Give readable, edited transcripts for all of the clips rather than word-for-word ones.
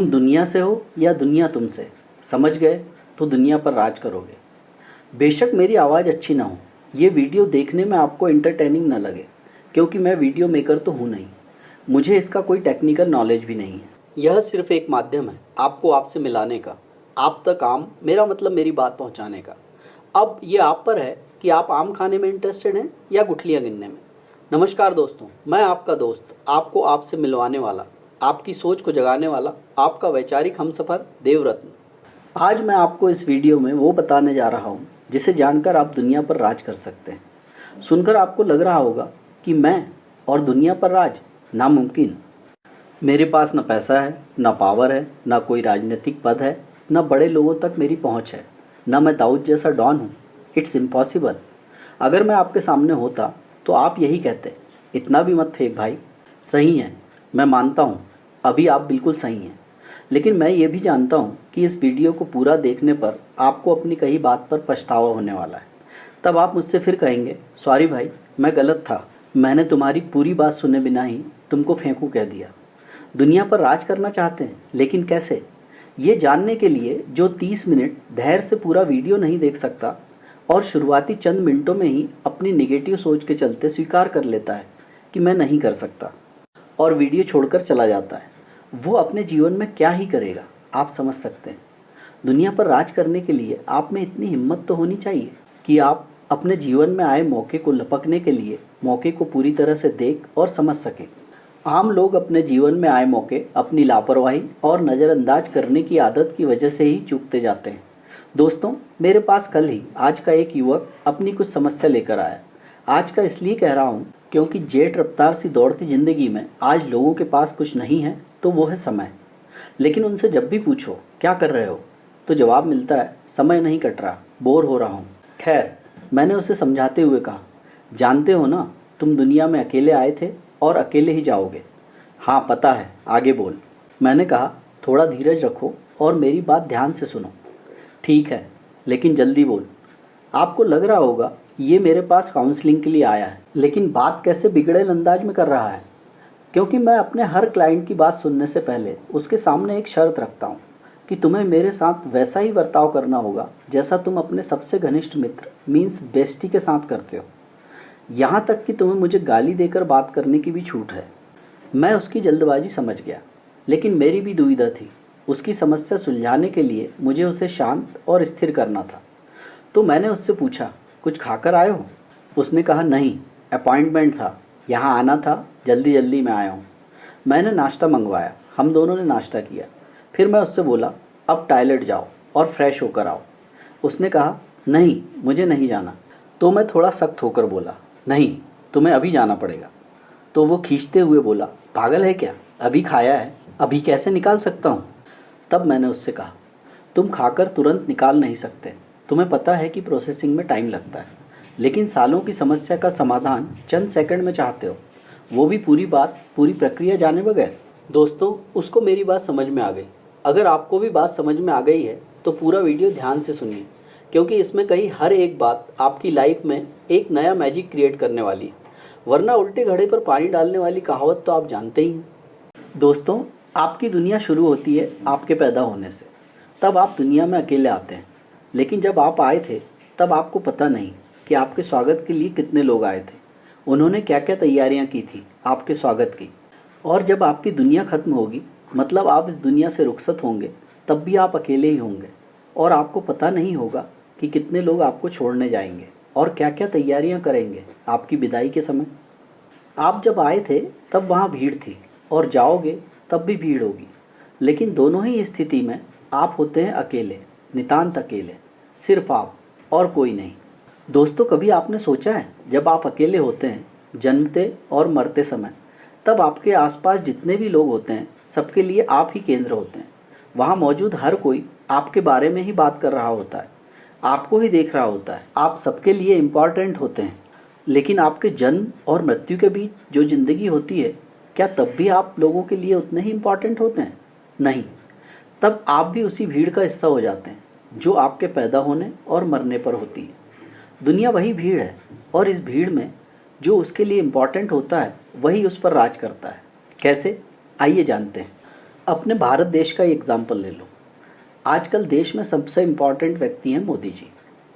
तुम दुनिया से हो या दुनिया तुमसे, समझ गए तो दुनिया पर राज करोगे। बेशक मेरी आवाज़ अच्छी ना हो, ये वीडियो देखने में आपको एंटरटेनिंग न लगे, क्योंकि मैं वीडियो मेकर तो हूँ नहीं, मुझे इसका कोई टेक्निकल नॉलेज भी नहीं है। यह सिर्फ एक माध्यम है आपको आपसे मिलाने का, आप तक आम, मेरा मतलब मेरी बात पहुँचाने का। अब ये आप पर है कि आप आम खाने में इंटरेस्टेड हैं या गुठलियाँ गिनने में। नमस्कार दोस्तों, मैं आपका दोस्त, आपको आपसे मिलवाने वाला, आपकी सोच को जगाने वाला, आपका वैचारिक हमसफ़र देवरत्न। आज मैं आपको इस वीडियो में वो बताने जा रहा हूँ जिसे जानकर आप दुनिया पर राज कर सकते हैं। सुनकर आपको लग रहा होगा कि मैं और दुनिया पर राज नामुमकिन। मेरे पास न पैसा है, न पावर है, न कोई राजनीतिक पद है, न बड़े लोगों तक मेरी पहुँच है, न मैं दाऊद जैसा डॉन हूँ। It's impossible. अगर मैं आपके सामने होता तो आप यही कहते, इतना भी मत फेंक भाई। सही है, मैं मानता हूँ, अभी आप बिल्कुल सही हैं। लेकिन मैं ये भी जानता हूँ कि इस वीडियो को पूरा देखने पर आपको अपनी कही बात पर पछतावा होने वाला है। तब आप मुझसे फिर कहेंगे, सॉरी भाई, मैं गलत था, मैंने तुम्हारी पूरी बात सुने बिना ही तुमको फेंकू कह दिया। दुनिया पर राज करना चाहते हैं, लेकिन कैसे? ये जानने के लिए जो 30 मिनट धैर्य से पूरा वीडियो नहीं देख सकता और शुरुआती चंद मिनटों में ही अपनी नेगेटिव सोच के चलते स्वीकार कर लेता है कि मैं नहीं कर सकता और वीडियो छोड़कर चला जाता है, वो अपने जीवन में क्या ही करेगा, आप समझ सकते हैं। दुनिया पर राज करने के लिए आप में इतनी हिम्मत तो होनी चाहिए कि आप अपने जीवन में आए मौके को लपकने के लिए मौके को पूरी तरह से देख और समझ सकें। आम लोग अपने जीवन में आए मौके अपनी लापरवाही और नज़रअंदाज करने की आदत की वजह से ही चूकते जाते हैं। दोस्तों, मेरे पास कल ही आज का एक युवक अपनी कुछ समस्या लेकर आया। आज का इसलिए कह रहा हूँ क्योंकि जेट रफ्तार सी दौड़ती ज़िंदगी में आज लोगों के पास कुछ नहीं है तो वो है समय। लेकिन उनसे जब भी पूछो क्या कर रहे हो तो जवाब मिलता है, समय नहीं कट रहा, बोर हो रहा हूँ। खैर, मैंने उसे समझाते हुए कहा, जानते हो ना, तुम दुनिया में अकेले आए थे और अकेले ही जाओगे। हाँ पता है, आगे बोल। मैंने कहा, थोड़ा धीरज रखो और मेरी बात ध्यान से सुनो। ठीक है, लेकिन जल्दी बोल। आपको लग रहा होगा ये मेरे पास काउंसलिंग के लिए आया है, लेकिन बात कैसे बिगड़ेल अंदाज में कर रहा है। क्योंकि मैं अपने हर क्लाइंट की बात सुनने से पहले उसके सामने एक शर्त रखता हूँ कि तुम्हें मेरे साथ वैसा ही बर्ताव करना होगा जैसा तुम अपने सबसे घनिष्ठ मित्र मीन्स बेस्टी के साथ करते हो। यहाँ तक कि तुम्हें मुझे गाली देकर बात करने की भी छूट है। मैं उसकी जल्दबाजी समझ गया, लेकिन मेरी भी दुविधा थी। उसकी समस्या सुलझाने के लिए मुझे उसे शांत और स्थिर करना था। तो मैंने उससे पूछा, कुछ खाकर आए हो? उसने कहा, नहीं, अपॉइंटमेंट था, यहाँ आना था, जल्दी जल्दी मैं आया हूँ। मैंने नाश्ता मंगवाया, हम दोनों ने नाश्ता किया। फिर मैं उससे बोला, अब टॉयलेट जाओ और फ्रेश होकर आओ। उसने कहा, नहीं, मुझे नहीं जाना। तो मैं थोड़ा सख्त होकर बोला, नहीं, तुम्हें अभी जाना पड़ेगा। तो वो खींचते हुए बोला, पागल है क्या, अभी खाया है, अभी कैसे निकाल सकता हूँ? तब मैंने उससे कहा, तुम खाकर तुरंत निकाल नहीं सकते, तुम्हें पता है कि प्रोसेसिंग में टाइम लगता है, लेकिन सालों की समस्या का समाधान चंद सेकंड में चाहते हो, वो भी पूरी बात, पूरी प्रक्रिया जाने बगैर। दोस्तों, उसको मेरी बात समझ में आ गई। अगर आपको भी बात समझ में आ गई है तो पूरा वीडियो ध्यान से सुनिए, क्योंकि इसमें कही हर एक बात आपकी लाइफ में एक नया मैजिक क्रिएट करने वाली है। वरना उल्टे घड़े पर पानी डालने वाली कहावत तो आप जानते ही हैं। दोस्तों, आपकी दुनिया शुरू होती है आपके पैदा होने से। तब आप दुनिया में अकेले आते हैं, लेकिन जब आप आए थे तब आपको पता नहीं कि आपके स्वागत के लिए कितने लोग आए थे, उन्होंने क्या क्या तैयारियां की थी आपके स्वागत की। और जब आपकी दुनिया ख़त्म होगी, मतलब आप इस दुनिया से रुखसत होंगे, तब भी आप अकेले ही होंगे और आपको पता नहीं होगा कि कितने लोग आपको छोड़ने जाएंगे और क्या क्या तैयारियां करेंगे आपकी विदाई के समय। आप जब आए थे तब वहाँ भीड़ थी और जाओगे तब भी भीड़ होगी, लेकिन दोनों ही स्थिति में आप होते हैं अकेले, नितांत अकेले, सिर्फ आप और कोई नहीं। दोस्तों, कभी आपने सोचा है जब आप अकेले होते हैं जन्मते और मरते समय, तब आपके आसपास जितने भी लोग होते हैं सबके लिए आप ही केंद्र होते हैं। वहाँ मौजूद हर कोई आपके बारे में ही बात कर रहा होता है, आपको ही देख रहा होता है, आप सबके लिए इम्पॉर्टेंट होते हैं। लेकिन आपके जन्म और मृत्यु के बीच जो ज़िंदगी होती है, क्या तब भी आप लोगों के लिए उतने ही इम्पॉर्टेंट होते हैं? नहीं, तब आप भी उसी भीड़ का हिस्सा हो जाते हैं जो आपके पैदा होने और मरने पर होती है। दुनिया वही भीड़ है और इस भीड़ में जो उसके लिए इम्पॉर्टेंट होता है वही उस पर राज करता है। कैसे? आइए जानते हैं। अपने भारत देश का एग्जाम्पल ले लो। आजकल देश में सबसे इम्पॉर्टेंट व्यक्ति हैं मोदी जी।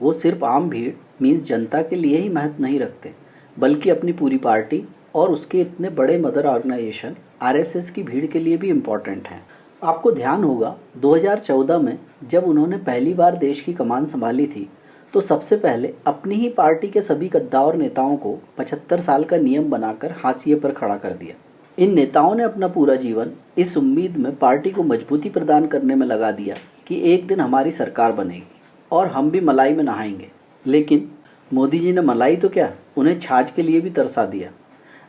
वो सिर्फ आम भीड़ मीन्स जनता के लिए ही महत्व नहीं रखते, बल्कि अपनी पूरी पार्टी और उसके इतने बड़े मदर ऑर्गेनाइजेशन आरएसएस की भीड़ के लिए भी इम्पॉर्टेंट हैं। आपको ध्यान होगा 2014 में जब उन्होंने पहली बार देश की कमान संभाली थी, तो सबसे पहले अपनी ही पार्टी के सभी गद्दार नेताओं को 75 साल का नियम बनाकर हाशिए पर खड़ा कर दिया। इन नेताओं ने अपना पूरा जीवन इस उम्मीद में पार्टी को मजबूती प्रदान करने में लगा दिया कि एक दिन हमारी सरकार बनेगी और हम भी मलाई में नहाएंगे। लेकिन मोदी जी ने मलाई तो क्या, उन्हें छाछ के लिए भी तरसा दिया।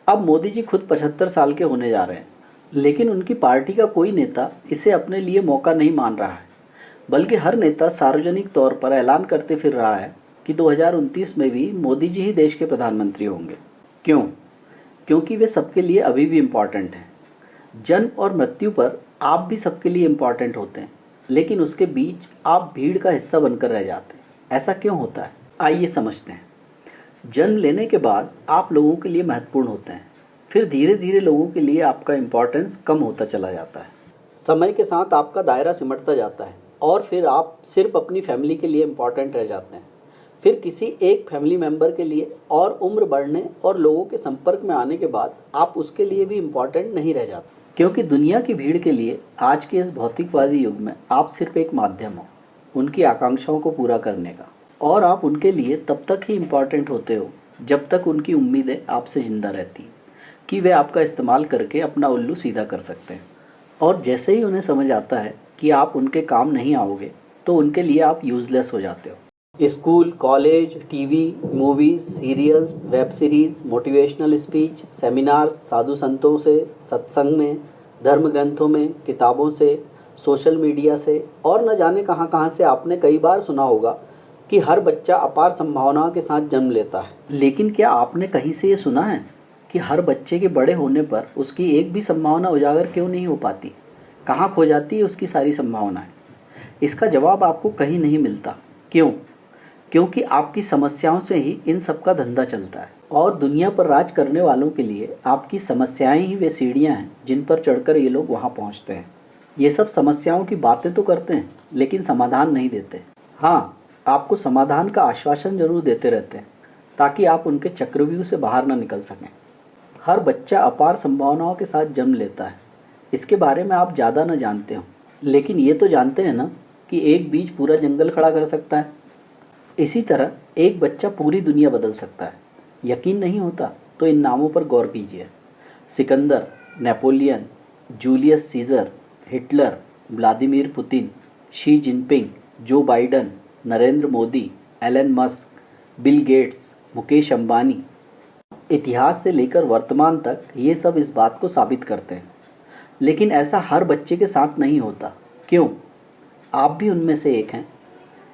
अब मोदी जी खुद 75 साल के होने जा रहे हैं, लेकिन उनकी पार्टी का कोई नेता इसे अपने लिए मौका नहीं मान रहा है, बल्कि हर नेता सार्वजनिक तौर पर ऐलान करते फिर रहा है कि 2029 में भी मोदी जी ही देश के प्रधानमंत्री होंगे। क्यों? क्योंकि वे सबके लिए अभी भी इम्पॉर्टेंट हैं। जन्म और मृत्यु पर आप भी सबके लिए इम्पॉर्टेंट होते हैं, लेकिन उसके बीच आप भीड़ का हिस्सा बनकर रह जाते हैं। ऐसा क्यों होता है, आइए समझते हैं। जन्म लेने के बाद आप लोगों के लिए महत्वपूर्ण होते हैं, फिर धीरे धीरे लोगों के लिए आपका इम्पोर्टेंस कम होता चला जाता है। समय के साथ आपका दायरा सिमटता जाता है और फिर आप सिर्फ अपनी फैमिली के लिए इम्पॉर्टेंट रह जाते हैं। फिर किसी एक फैमिली मेम्बर के लिए और उम्र बढ़ने और लोगों के संपर्क में आने के बाद आप उसके लिए भी इम्पॉर्टेंट नहीं रह जाते, क्योंकि दुनिया की भीड़ के लिए आज के इस भौतिकवादी युग में आप सिर्फ एक माध्यम हो उनकी आकांक्षाओं को पूरा करने का, और आप उनके लिए तब तक ही इम्पॉर्टेंट होते हो जब तक उनकी उम्मीदें आपसे ज़िंदा रहती कि वे आपका इस्तेमाल करके अपना उल्लू सीधा कर सकते हैं। और जैसे ही उन्हें समझ आता है कि आप उनके काम नहीं आओगे, तो उनके लिए आप यूज़लेस हो जाते हो। School, college, TV, movies, serials, web series, motivational speech, seminars, साधु संतों से, सत्संग में, धर्म ग्रंथों में, किताबों से, सोशल मीडिया से और न जाने कहाँ कहाँ से आपने कई बार सुना होगा कि हर बच्चा अपार संभावनाओं के साथ जन्म लेता है। लेकिन क्या आपने कहीं से ये सुना है कि हर बच्चे के बड़े होने पर उसकी एक भी संभावना उजागर क्यों नहीं हो पाती? कहाँ खो जाती है उसकी सारी संभावनाएं? इसका जवाब आपको कहीं नहीं मिलता। क्यों? क्योंकि आपकी समस्याओं से ही इन सब का धंधा चलता है, और दुनिया पर राज करने वालों के लिए आपकी समस्याएं ही वे सीढ़ियां हैं जिन पर चढ़कर ये लोग वहां पहुंचते हैं। ये सब समस्याओं की बातें तो करते हैं, लेकिन समाधान नहीं देते। हाँ, आपको समाधान का आश्वासन जरूर देते रहते हैं, ताकि आप उनके चक्रव्यूह से बाहर ना निकल सकें। हर बच्चा अपार संभावनाओं के साथ जन्म लेता है, इसके बारे में आप ज़्यादा न जानते हो, लेकिन ये तो जानते हैं ना कि एक बीज पूरा जंगल खड़ा कर सकता है। इसी तरह एक बच्चा पूरी दुनिया बदल सकता है। यकीन नहीं होता तो इन नामों पर गौर कीजिए। Sikandar, Napoleon, Julius Caesar, Hitler, Vladimir Putin, Xi Jinping, Joe Biden, Narendra Modi, Elon Musk, Bill Gates, Mukesh Ambani. इतिहास से लेकर वर्तमान तक ये सब इस बात को साबित करते हैं। लेकिन ऐसा हर बच्चे के साथ नहीं होता। क्यों? आप भी उनमें से एक हैं।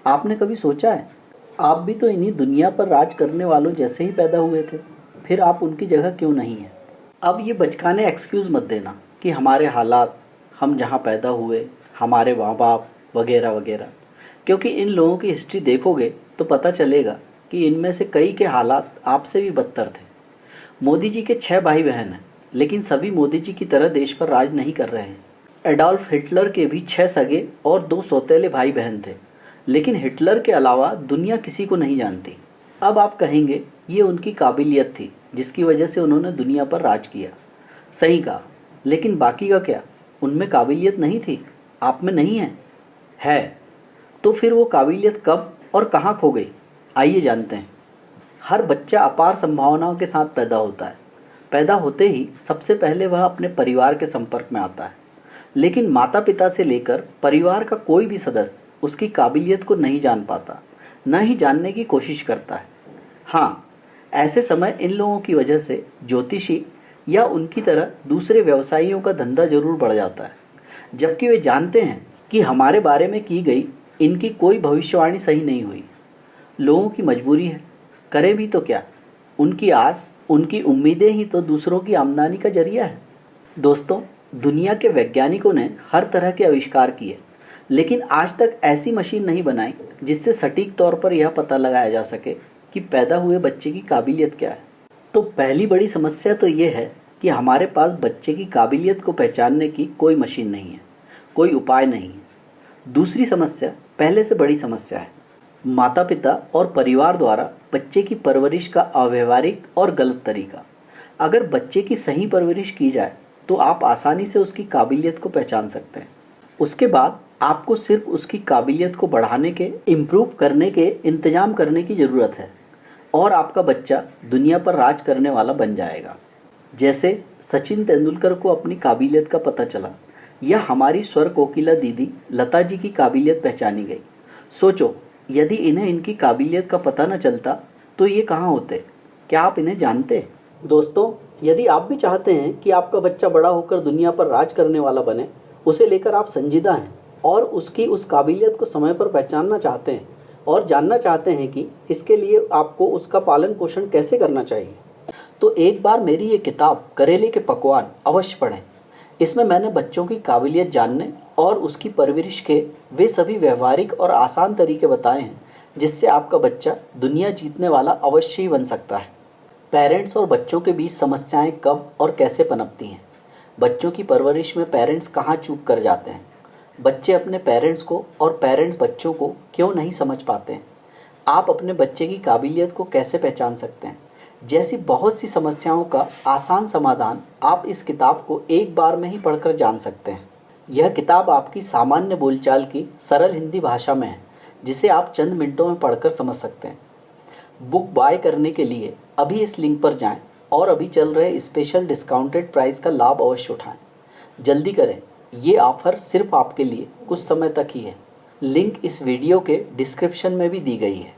आपने कभी सोचा है, आप भी तो इन्हीं दुनिया पर राज करने वालों जैसे ही पैदा हुए थे, फिर आप उनकी जगह क्यों नहीं हैं? अब ये बचकाने एक्सक्यूज़ मत देना कि हमारे हालात, हम जहाँ पैदा हुए, हमारे माँ बाप वगैरह वगैरह, क्योंकि इन लोगों की हिस्ट्री देखोगे तो पता चलेगा कि इनमें से कई के हालात आपसे भी बदतर थे। मोदी जी के 6 भाई बहन हैं, लेकिन सभी मोदी जी की तरह देश पर राज नहीं कर रहे हैं। एडोल्फ हिटलर के भी 6 सगे और 2 सौतेले भाई बहन थे, लेकिन हिटलर के अलावा दुनिया किसी को नहीं जानती। अब आप कहेंगे ये उनकी काबिलियत थी जिसकी वजह से उन्होंने दुनिया पर राज किया। सही कहा, लेकिन बाकी का क्या? उनमें काबिलियत नहीं थी, आप में नहीं है? है। तो फिर वो काबिलियत कब और कहाँ खो गई? आइए जानते हैं। हर बच्चा अपार संभावनाओं के साथ पैदा होता है। पैदा होते ही सबसे पहले वह अपने परिवार के संपर्क में आता है, लेकिन माता पिता से लेकर परिवार का कोई भी सदस्य उसकी काबिलियत को नहीं जान पाता, न ही जानने की कोशिश करता है। हाँ, ऐसे समय इन लोगों की वजह से ज्योतिषी या उनकी तरह दूसरे व्यवसायियों का धंधा जरूर बढ़ जाता है, जबकि वे जानते हैं कि हमारे बारे में की गई इनकी कोई भविष्यवाणी सही नहीं हुई। लोगों की मजबूरी है, करें भी तो क्या? उनकी आस, उनकी उम्मीदें ही तो दूसरों की आमदनी का जरिया है। दोस्तों, दुनिया के वैज्ञानिकों ने हर तरह के आविष्कार किए, लेकिन आज तक ऐसी मशीन नहीं बनाई जिससे सटीक तौर पर यह पता लगाया जा सके कि पैदा हुए बच्चे की काबिलियत क्या है। तो पहली बड़ी समस्या तो ये है कि हमारे पास बच्चे की काबिलियत को पहचानने की कोई मशीन नहीं है, कोई उपाय नहीं है। दूसरी समस्या पहले से बड़ी समस्या है, माता पिता और परिवार द्वारा बच्चे की परवरिश का अव्यवहारिक और गलत तरीका। अगर बच्चे की सही परवरिश की जाए तो आप आसानी से उसकी काबिलियत को पहचान सकते हैं। उसके बाद आपको सिर्फ उसकी काबिलियत को बढ़ाने के, इम्प्रूव करने के इंतजाम करने की ज़रूरत है और आपका बच्चा दुनिया पर राज करने वाला बन जाएगा। जैसे सचिन तेंदुलकर को अपनी काबिलियत का पता चला या हमारी स्वर कोकिला दीदी लता जी की काबिलियत पहचानी गई। सोचो, यदि इन्हें इनकी काबिलियत का पता न चलता तो ये कहाँ होते? क्या आप इन्हें जानते? दोस्तों, यदि आप भी चाहते हैं कि आपका बच्चा बड़ा होकर दुनिया पर राज करने वाला बने, उसे लेकर आप संजीदा हैं और उसकी उस काबिलियत को समय पर पहचानना चाहते हैं और जानना चाहते हैं कि इसके लिए आपको उसका पालन पोषण कैसे करना चाहिए, तो एक बार मेरी ये किताब करेले के पकवान अवश्य पढ़ें। इसमें मैंने बच्चों की काबिलियत जानने और उसकी परवरिश के वे सभी व्यवहारिक और आसान तरीके बताए हैं जिससे आपका बच्चा दुनिया जीतने वाला अवश्य ही बन सकता है। पेरेंट्स और बच्चों के बीच समस्याएं कब और कैसे पनपती हैं? बच्चों की परवरिश में पेरेंट्स कहाँ चूक कर जाते हैं? बच्चे अपने पेरेंट्स को और पेरेंट्स बच्चों को क्यों नहीं समझ पाते हैं? आप अपने बच्चे की काबिलियत को कैसे पहचान सकते हैं? जैसी बहुत सी समस्याओं का आसान समाधान आप इस किताब को एक बार में ही पढ़कर जान सकते हैं। यह किताब आपकी सामान्य बोलचाल की सरल हिंदी भाषा में है, जिसे आप चंद मिनटों में पढ़कर समझ सकते हैं। बुक बाय करने के लिए अभी इस लिंक पर जाएं और अभी चल रहे स्पेशल डिस्काउंटेड प्राइस का लाभ अवश्य उठाएं। जल्दी करें, ये ऑफर सिर्फ आपके लिए कुछ समय तक ही है। लिंक इस वीडियो के डिस्क्रिप्शन में भी दी गई है।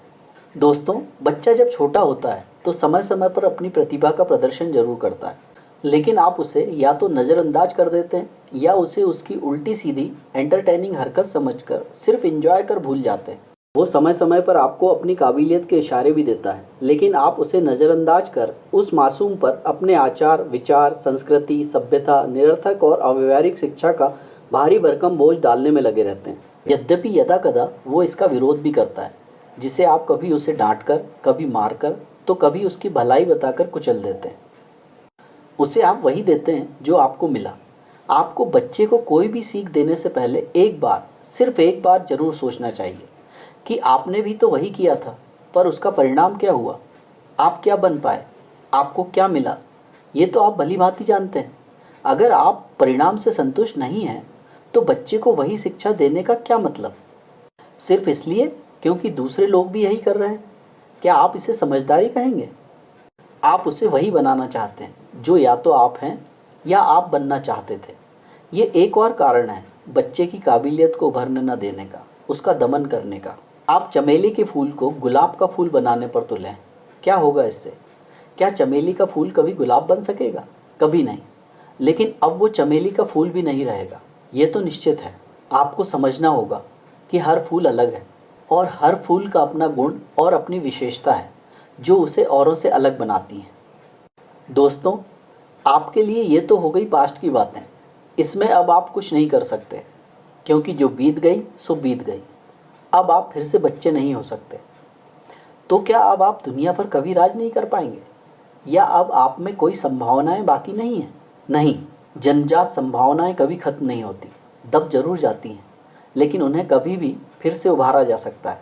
दोस्तों, बच्चा जब छोटा होता है तो समय समय पर अपनी प्रतिभा का प्रदर्शन जरूर करता है, लेकिन आप उसे या तो नज़रअंदाज कर देते हैं या उसे उसकी उल्टी सीधी एंटरटेनिंग हरकत समझकर सिर्फ एंजॉय कर भूल जाते हैं। वो समय समय पर आपको अपनी काबिलियत के इशारे भी देता है, लेकिन आप उसे नज़रअंदाज कर उस मासूम पर अपने आचार विचार, संस्कृति, सभ्यता, निरर्थक और अव्यवहारिक शिक्षा का भारी भरकम बोझ डालने में लगे रहते हैं। यद्यपि यदाकदा वो इसका विरोध भी करता है, जिसे आप कभी उसे डांटकर, कभी मारकर, तो कभी उसकी भलाई बताकर कुचल देते हैं। उसे आप वही देते हैं जो आपको मिला। आपको बच्चे को कोई भी सीख देने से पहले एक बार, सिर्फ एक बार जरूर सोचना चाहिए कि आपने भी तो वही किया था, पर उसका परिणाम क्या हुआ? आप क्या बन पाए? आपको क्या मिला? ये तो आप भली भांति जानते हैं। अगर आप परिणाम से संतुष्ट नहीं हैं तो बच्चे को वही शिक्षा देने का क्या मतलब? सिर्फ इसलिए क्योंकि दूसरे लोग भी यही कर रहे हैं? क्या आप इसे समझदारी कहेंगे? आप उसे वही बनाना चाहते हैं जो या तो आप हैं या आप बनना चाहते थे। ये एक और कारण है बच्चे की काबिलियत को उभरने न देने का, उसका दमन करने का। आप चमेली के फूल को गुलाब का फूल बनाने पर तुले हैं। क्या होगा इससे? क्या चमेली का फूल कभी गुलाब बन सकेगा? कभी नहीं। लेकिन अब वो चमेली का फूल भी नहीं रहेगा, ये तो निश्चित है। आपको समझना होगा कि हर फूल अलग है और हर फूल का अपना गुण और अपनी विशेषता है जो उसे औरों से अलग बनाती है। दोस्तों, आपके लिए ये तो हो गई पास्ट की बातें। इसमें अब आप कुछ नहीं कर सकते, क्योंकि जो बीत गई सो बीत गई। अब आप फिर से बच्चे नहीं हो सकते। तो क्या अब आप दुनिया पर कभी राज नहीं कर पाएंगे? या अब आप में कोई संभावनाएं बाकी नहीं हैं? नहीं, जन्मजात संभावनाएं कभी खत्म नहीं होती, दब जरूर जाती हैं, लेकिन उन्हें कभी भी फिर से उभारा जा सकता है।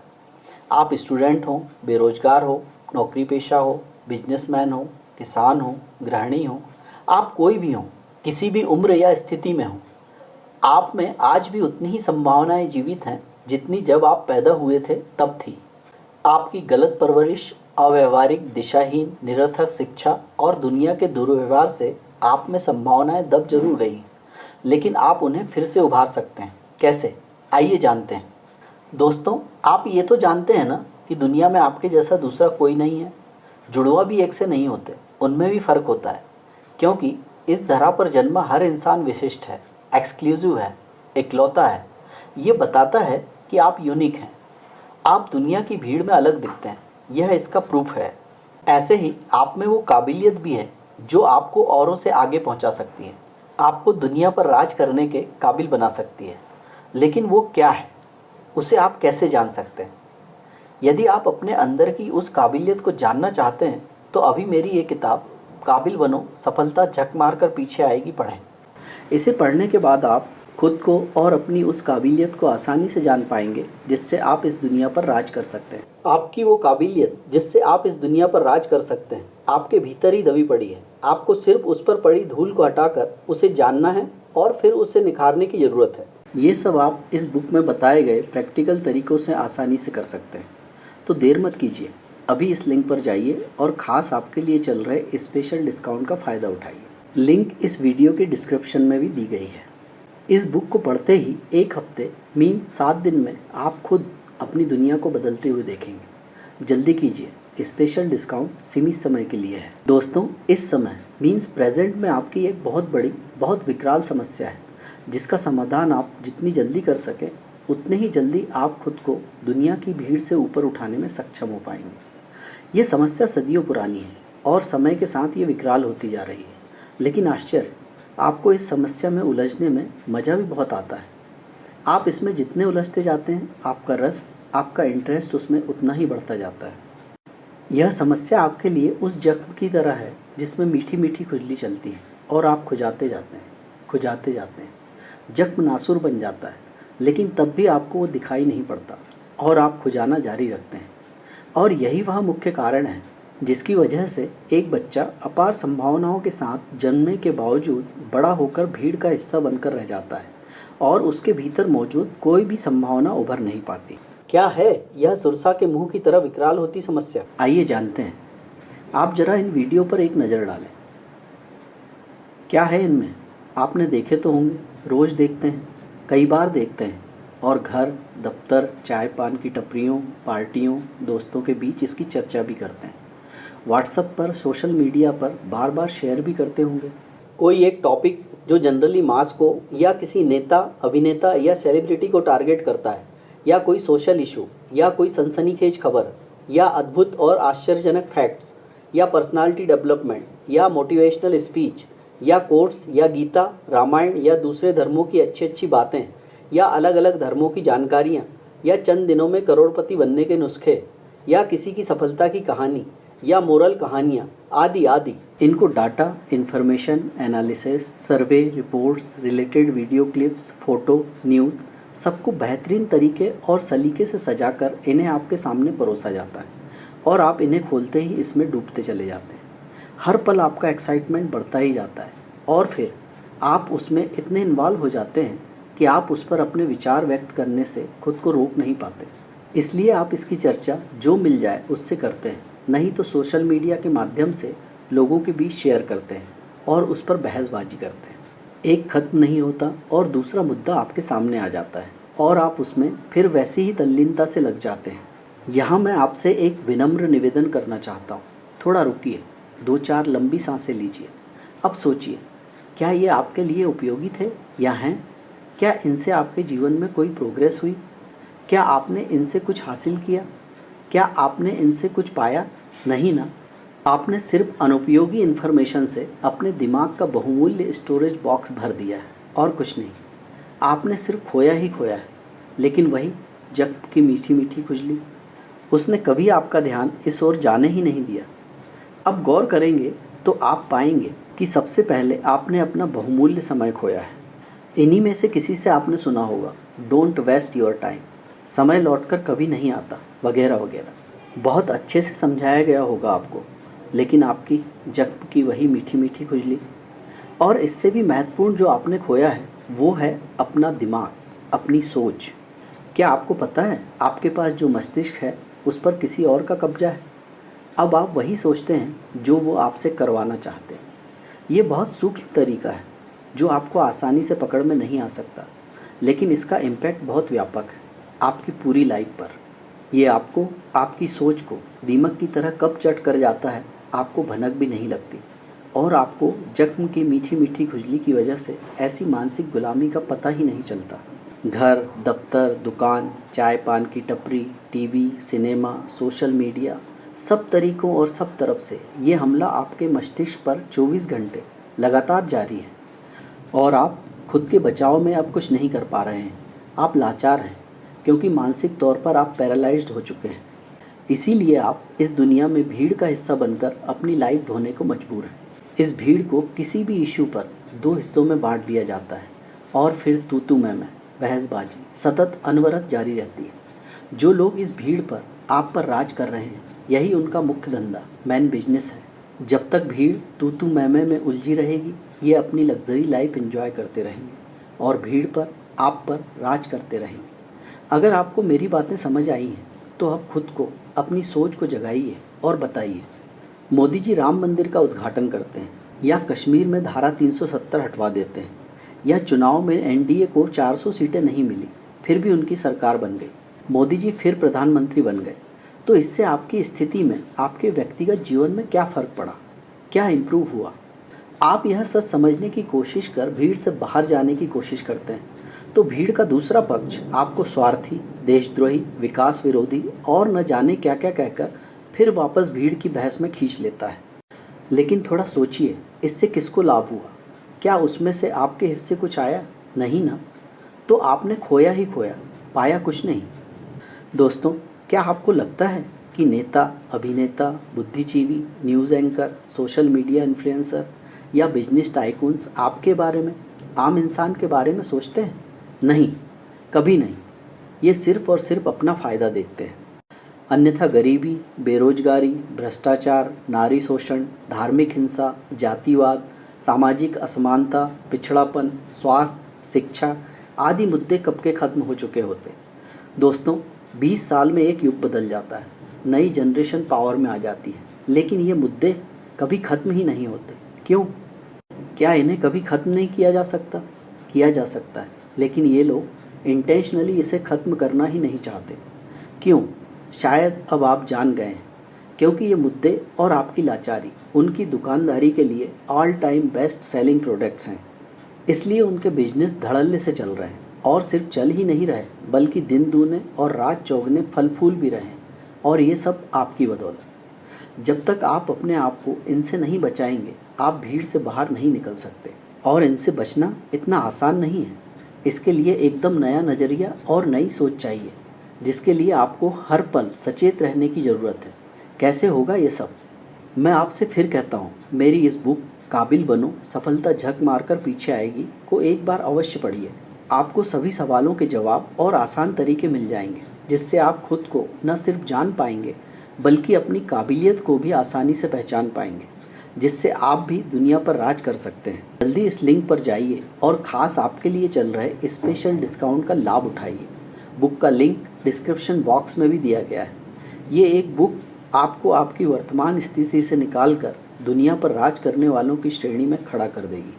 आप स्टूडेंट हो, बेरोजगार हो, नौकरी पेशा हो, बिजनेसमैन हो, किसान हो, गृहिणी हो, आप कोई भी हो, किसी भी उम्र या स्थिति में हो, आप में आज भी उतनी ही संभावनाएं जीवित हैं जितनी जब आप पैदा हुए थे तब थी। आपकी गलत परवरिश, अव्यवहारिक, दिशाहीन, निरर्थक शिक्षा और दुनिया के दुर्व्यवहार से आप में संभावनाएं दब जरूर गई, लेकिन आप उन्हें फिर से उभार सकते हैं। कैसे? आइए जानते हैं। दोस्तों, आप ये तो जानते हैं ना कि दुनिया में आपके जैसा दूसरा कोई नहीं है। जुड़वा भी एक से नहीं होते, उनमें भी फ़र्क होता है, क्योंकि इस धरा पर जन्मा हर इंसान विशिष्ट है, एक्सक्लूसिव है, इकलौता है। ये बताता है कि आप यूनिक हैं। आप दुनिया की भीड़ में अलग दिखते हैं, यह इसका प्रूफ है। ऐसे ही आप में वो काबिलियत भी है जो आपको औरों से आगे पहुंचा सकती है, आपको दुनिया पर राज करने के काबिल बना सकती है। लेकिन वो क्या है, उसे आप कैसे जान सकते हैं? यदि आप अपने अंदर की उस काबिलियत को जानना चाहते हैं तो अभी मेरी ये किताब काबिल बनो, सफलता झक मार कर पीछे आएगी पढ़ें। इसे पढ़ने के बाद आप खुद को और अपनी उस काबिलियत को आसानी से जान पाएंगे जिससे आप इस दुनिया पर राज कर सकते हैं। आपकी वो काबिलियत जिससे आप इस दुनिया पर राज कर सकते हैं आपके भीतर ही दबी पड़ी है। आपको सिर्फ उस पर पड़ी धूल को हटाकर उसे जानना है और फिर उसे निखारने की ज़रूरत है। ये सब आप इस बुक में बताए गए प्रैक्टिकल तरीक़ों से आसानी से कर सकते हैं। तो देर मत कीजिए, अभी इस लिंक पर जाइए और ख़ास आपके लिए चल रहे स्पेशल डिस्काउंट का फ़ायदा उठाइए। लिंक इस वीडियो के डिस्क्रिप्शन में भी दी गई है। इस बुक को पढ़ते ही 1 हफ्ते मीन्स 7 दिन में आप खुद अपनी दुनिया को बदलते हुए देखेंगे। जल्दी कीजिए, स्पेशल डिस्काउंट सीमित समय के लिए है। दोस्तों, इस समय मीन्स प्रेजेंट में आपकी एक बहुत बड़ी, बहुत विकराल समस्या है जिसका समाधान आप जितनी जल्दी कर सकें उतने ही जल्दी आप खुद को दुनिया की भीड़ से ऊपर उठाने में सक्षम हो पाएंगे। ये समस्या सदियों पुरानी है और समय के साथ ये विकराल होती जा रही है। लेकिन आश्चर्य, आपको इस समस्या में उलझने में मज़ा भी बहुत आता है। आप इसमें जितने उलझते जाते हैं आपका रस, आपका इंटरेस्ट उसमें उतना ही बढ़ता जाता है। यह समस्या आपके लिए उस जख्म की तरह है जिसमें मीठी मीठी खुजली चलती है और आप खुजाते जाते हैं, खुजाते जाते हैं। जख्म नासूर बन जाता है लेकिन तब भी आपको वो दिखाई नहीं पड़ता और आप खुजाना जारी रखते हैं। और यही वह मुख्य कारण है जिसकी वजह से एक बच्चा अपार संभावनाओं के साथ जन्मने के बावजूद बड़ा होकर भीड़ का हिस्सा बनकर रह जाता है और उसके भीतर मौजूद कोई भी संभावना उभर नहीं पाती। क्या है यह सुरसा के मुंह की तरह विकराल होती समस्या? आइए जानते हैं। आप जरा इन वीडियो पर एक नज़र डालें। क्या है इनमें? आपने देखे तो होंगे, रोज़ देखते हैं, कई बार देखते हैं और घर, दफ्तर, चाय पान की टपरियों, पार्टियों, दोस्तों के बीच इसकी चर्चा भी करते हैं। व्हाट्सएप पर, सोशल मीडिया पर बार बार शेयर भी करते होंगे। कोई एक टॉपिक जो जनरली मास को या किसी नेता, अभिनेता या सेलिब्रिटी को टारगेट करता है, या कोई सोशल इशू, या कोई सनसनीखेज खबर, या अद्भुत और आश्चर्यजनक फैक्ट्स, या पर्सनालिटी डेवलपमेंट, या मोटिवेशनल स्पीच, या कोट्स, या गीता, रामायण या दूसरे धर्मों की अच्छी अच्छी बातें, या अलग अलग धर्मों की जानकारियाँ, या चंद दिनों में करोड़पति बनने के नुस्खे, या किसी की सफलता की कहानी, या मोरल कहानियाँ, आदि आदि। इनको data, information, analysis, survey, reports, related video clips, photo, news सबको बेहतरीन तरीके और सलीके से सजाकर इन्हें आपके सामने परोसा जाता है और आप इन्हें खोलते ही इसमें डूबते चले जाते हैं। हर पल आपका एक्साइटमेंट बढ़ता ही जाता है और फिर आप उसमें इतने इन्वॉल्व हो जाते हैं कि आप उस पर अपने विचार व्यक्त करने से खुद को रोक नहीं पाते। इसलिए आप इसकी चर्चा जो मिल जाए उससे करते हैं, नहीं तो सोशल मीडिया के माध्यम से लोगों के बीच शेयर करते हैं और उस पर बहसबाजी करते हैं। एक खत्म नहीं होता और दूसरा मुद्दा आपके सामने आ जाता है और आप उसमें फिर वैसी ही तल्लीनता से लग जाते हैं। यहाँ मैं आपसे एक विनम्र निवेदन करना चाहता हूँ। थोड़ा रुकिए, 2-4 लंबी सांसें लीजिए। अब सोचिए, क्या ये आपके लिए उपयोगी थे या हैं? क्या इनसे आपके जीवन में कोई प्रोग्रेस हुई? क्या आपने इनसे कुछ हासिल किया? क्या आपने इनसे कुछ पाया? नहीं ना। आपने सिर्फ अनुपयोगी इन्फॉर्मेशन से अपने दिमाग का बहुमूल्य स्टोरेज बॉक्स भर दिया है और कुछ नहीं। आपने सिर्फ खोया ही खोया है। लेकिन वही जख्म की मीठी मीठी खुजली, उसने कभी आपका ध्यान इस ओर जाने ही नहीं दिया। अब गौर करेंगे तो आप पाएंगे कि सबसे पहले आपने अपना बहुमूल्य समय खोया है। इन्हीं में से किसी से आपने सुना होगा, डोंट वेस्ट योर टाइम, समय लौटकर कभी नहीं आता, वगैरह वगैरह। बहुत अच्छे से समझाया गया होगा आपको, लेकिन आपकी जख्म की वही मीठी मीठी खुजली। और इससे भी महत्वपूर्ण जो आपने खोया है वो है अपना दिमाग, अपनी सोच। क्या आपको पता है आपके पास जो मस्तिष्क है उस पर किसी और का कब्जा है? अब आप वही सोचते हैं जो वो आपसे करवाना चाहते हैं। ये बहुत सूक्ष्म तरीका है जो आपको आसानी से पकड़ में नहीं आ सकता, लेकिन इसका इम्पैक्ट बहुत व्यापक है आपकी पूरी लाइफ पर। ये आपको, आपकी सोच को दीमक की तरह कब चट कर जाता है आपको भनक भी नहीं लगती और आपको जख्म की मीठी मीठी खुजली की वजह से ऐसी मानसिक गुलामी का पता ही नहीं चलता। घर, दफ्तर, दुकान, चाय पान की टपरी, टीवी, सिनेमा, सोशल मीडिया, सब तरीकों और सब तरफ से ये हमला आपके मस्तिष्क पर 24 घंटे लगातार जारी है और आप खुद के बचाव में अब कुछ नहीं कर पा रहे हैं। आप लाचार हैं क्योंकि मानसिक तौर पर आप पैरालाइज्ड हो चुके हैं। इसीलिए आप इस दुनिया में भीड़ का हिस्सा बनकर अपनी लाइफ ढोने को मजबूर हैं। इस भीड़ को किसी भी इशू पर दो हिस्सों में बांट दिया जाता है और फिर तू मैं बहसबाजी सतत अनवरत जारी रहती है। जो लोग इस भीड़ पर आप पर राज कर रहे हैं, यही उनका मुख्य धंधा मैन बिजनेस है। जब तक भीड़ तू मैं में उलझी रहेगी, ये अपनी लग्जरी लाइफ एंजॉय करते रहेंगे और भीड़ पर आप पर राज करते रहेंगे। अगर आपको मेरी बातें समझ आई हैं तो अब खुद को, अपनी सोच को जगाइए और बताइए, मोदी जी राम मंदिर का उद्घाटन करते हैं या कश्मीर में धारा 370 हटवा देते हैं या चुनाव में एनडीए को 400 सीटें नहीं मिली फिर भी उनकी सरकार बन गई, मोदी जी फिर प्रधानमंत्री बन गए, तो इससे आपकी स्थिति में, आपके व्यक्तिगत जीवन में क्या फ़र्क पड़ा, क्या इम्प्रूव हुआ? आप यह सच समझने की कोशिश कर भीड़ से बाहर जाने की कोशिश करते हैं तो भीड़ का दूसरा पक्ष आपको स्वार्थी, देशद्रोही, विकास विरोधी और न जाने क्या क्या कहकर फिर वापस भीड़ की बहस में खींच लेता है। लेकिन थोड़ा सोचिए, इससे किसको लाभ हुआ? क्या उसमें से आपके हिस्से कुछ आया? नहीं ना। तो आपने खोया ही खोया, पाया कुछ नहीं। दोस्तों, क्या आपको लगता है कि नेता, अभिनेता, बुद्धिजीवी, news anchor, social media influencer या बिजनेस टाइकून्स आपके बारे में, आम इंसान के बारे में सोचते हैं? नहीं, कभी नहीं। ये सिर्फ और सिर्फ अपना फ़ायदा देखते हैं। अन्यथा गरीबी, बेरोजगारी, भ्रष्टाचार, नारी शोषण, धार्मिक हिंसा, जातिवाद, सामाजिक असमानता, पिछड़ापन, स्वास्थ्य, शिक्षा आदि मुद्दे कब के खत्म हो चुके होते। दोस्तों, 20 साल में एक युग बदल जाता है, नई जनरेशन पावर में आ जाती है, लेकिन ये मुद्दे कभी खत्म ही नहीं होते। क्यों? क्या इन्हें कभी खत्म नहीं किया जा सकता? किया जा सकता है, लेकिन ये लोग इंटेंशनली इसे खत्म करना ही नहीं चाहते। क्यों? शायद अब आप जान गए हैं, क्योंकि ये मुद्दे और आपकी लाचारी उनकी दुकानदारी के लिए all time best selling products हैं। इसलिए उनके बिजनेस धड़ल्ले से चल रहे हैं और सिर्फ चल ही नहीं रहे, बल्कि दिन दूने और रात चौगने फल फूल भी रहे हैं। और ये सब आपकी बदौलत। जब तक आप अपने आप को इनसे नहीं बचाएंगे, आप भीड़ से बाहर नहीं निकल सकते। और इनसे बचना इतना आसान नहीं है। इसके लिए एकदम नया नज़रिया और नई सोच चाहिए, जिसके लिए आपको हर पल सचेत रहने की ज़रूरत है। कैसे होगा ये सब? मैं आपसे फिर कहता हूँ, मेरी इस बुक काबिल बनो, सफलता झक मारकर पीछे आएगी को एक बार अवश्य पढ़िए। आपको सभी सवालों के जवाब और आसान तरीके मिल जाएंगे, जिससे आप खुद को न सिर्फ जान पाएंगे, बल्कि अपनी काबिलियत को भी आसानी से पहचान पाएंगे, जिससे आप भी दुनिया पर राज कर सकते हैं। जल्दी इस लिंक पर जाइए और ख़ास आपके लिए चल रहे स्पेशल डिस्काउंट का लाभ उठाइए। बुक का लिंक डिस्क्रिप्शन बॉक्स में भी दिया गया है। ये एक बुक आपको आपकी वर्तमान स्थिति से निकालकर दुनिया पर राज करने वालों की श्रेणी में खड़ा कर देगी।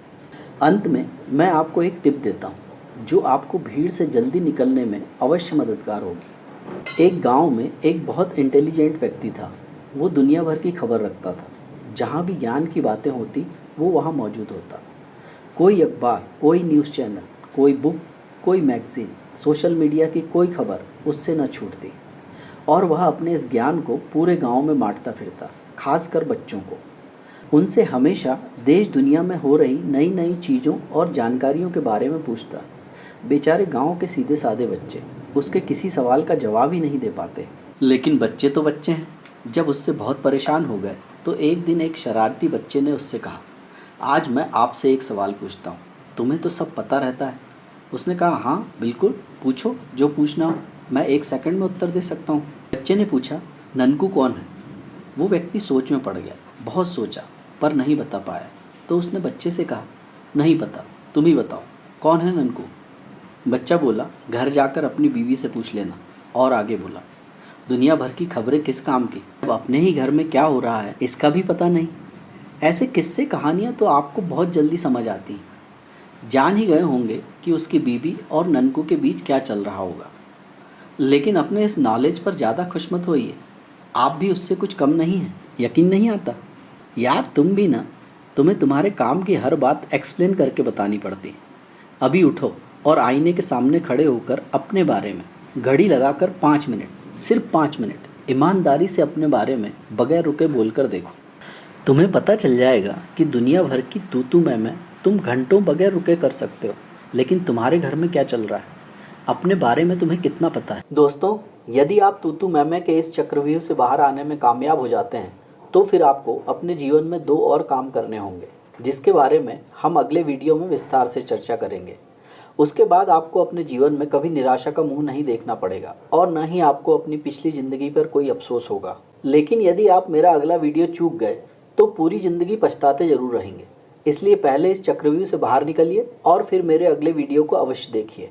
अंत में मैं आपको एक टिप देता हूँ, जो आपको भीड़ से जल्दी निकलने में अवश्य मददगार होगी। एक गांव में एक बहुत इंटेलिजेंट व्यक्ति था। वो दुनिया भर की खबर रखता था। जहाँ भी ज्ञान की बातें होती, वो वहाँ मौजूद होता। कोई अखबार, कोई न्यूज़ चैनल, कोई बुक, कोई मैगज़ीन, सोशल मीडिया की कोई खबर उससे न छूटती। और वह अपने इस ज्ञान को पूरे गांव में बांटता फिरता, खासकर बच्चों को। उनसे हमेशा देश दुनिया में हो रही नई नई चीज़ों और जानकारियों के बारे में पूछता। बेचारे गांव के सीधे साधे बच्चे उसके किसी सवाल का जवाब ही नहीं दे पाते। लेकिन बच्चे तो बच्चे हैं। जब उससे बहुत परेशान हो गए तो एक दिन एक शरारती बच्चे ने उससे कहा, आज मैं आपसे एक सवाल पूछता हूँ, तुम्हें तो सब पता रहता है। उसने कहा, हाँ बिल्कुल, पूछो जो पूछना हो, मैं 1 सेकंड में उत्तर दे सकता हूँ। बच्चे ने पूछा, ननकू कौन है? वो व्यक्ति सोच में पड़ गया, बहुत सोचा पर नहीं बता पाया। तो उसने बच्चे से कहा, नहीं पता, तुम ही बताओ, कौन है ननकू? बच्चा बोला, घर जाकर अपनी बीवी से पूछ लेना। और आगे बोला, दुनिया भर की खबरें किस काम की, अब अपने ही घर में क्या हो रहा है इसका भी पता नहीं। ऐसे किस्से कहानियाँ तो आपको बहुत जल्दी समझ आती हैं। जान ही गए होंगे कि उसकी बीवी और ननकू के बीच क्या चल रहा होगा। लेकिन अपने इस नॉलेज पर ज़्यादा खुश मत होइए, आप भी उससे कुछ कम नहीं हैं। यकीन नहीं आता? यार तुम भी ना, तुम्हें तुम्हारे काम की हर बात एक्सप्लेन करके बतानी पड़ती। अभी उठो और आईने के सामने खड़े होकर अपने बारे में घड़ी लगाकर 5 मिनट, सिर्फ 5 मिनट ईमानदारी से अपने बारे में बगैर रुके बोलकर देखो। तुम्हें पता चल जाएगा कि दुनिया भर की तू मैं तुम घंटों बगैर रुके कर सकते हो, लेकिन तुम्हारे घर में क्या चल रहा है, अपने बारे में तुम्हें कितना पता है। दोस्तों, यदि आप तू मैं के इस चक्रव्यूह से बाहर आने में कामयाब हो जाते हैं तो फिर आपको अपने जीवन में 2 और काम करने होंगे, जिसके बारे में हम अगले वीडियो में विस्तार से चर्चा करेंगे। उसके बाद आपको अपने जीवन में कभी निराशा का मुंह नहीं देखना पड़ेगा और न ही आपको अपनी पिछली ज़िंदगी पर कोई अफसोस होगा। लेकिन यदि आप मेरा अगला वीडियो चूक गए तो पूरी ज़िंदगी पछताते ज़रूर रहेंगे। इसलिए पहले इस चक्रव्यूह से बाहर निकलिए और फिर मेरे अगले वीडियो को अवश्य देखिए।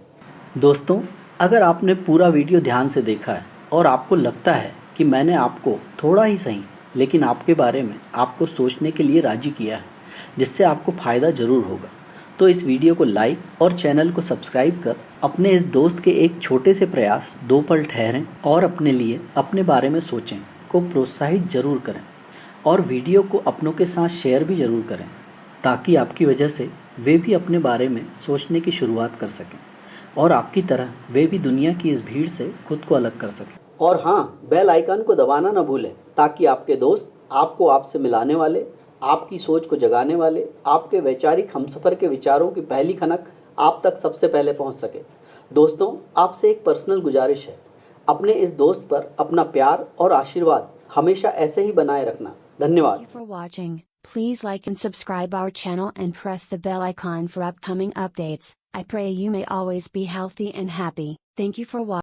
दोस्तों, अगर आपने पूरा वीडियो ध्यान से देखा है और आपको लगता है कि मैंने आपको थोड़ा ही सही लेकिन आपके बारे में आपको सोचने के लिए राजी किया है, जिससे आपको फ़ायदा ज़रूर होगा, तो इस वीडियो को लाइक और चैनल को सब्सक्राइब कर अपने इस दोस्त के एक छोटे से प्रयास 2 पल ठहरें और अपने लिए अपने बारे में सोचें को प्रोत्साहित ज़रूर करें और वीडियो को अपनों के साथ शेयर भी ज़रूर करें, ताकि आपकी वजह से वे भी अपने बारे में सोचने की शुरुआत कर सकें और आपकी तरह वे भी दुनिया की इस भीड़ से खुद को अलग कर सकें। और हाँ, बेल आइकन को दबाना न भूलें, ताकि आपके दोस्त आपको आपसे मिलाने वाले, आपकी सोच को जगाने वाले, आपके वैचारिक हमसफ़र के विचारों की पहली खनक आप तक सबसे पहले पहुंच सके। दोस्तों, आपसे एक पर्सनल गुजारिश है, अपने इस दोस्त पर अपना प्यार और आशीर्वाद हमेशा ऐसे ही बनाए रखना। धन्यवाद। Thank you for watching. Please like and subscribe our channel and press the bell icon for upcoming updates. I pray you may always be healthy and happy. Thank you for watching.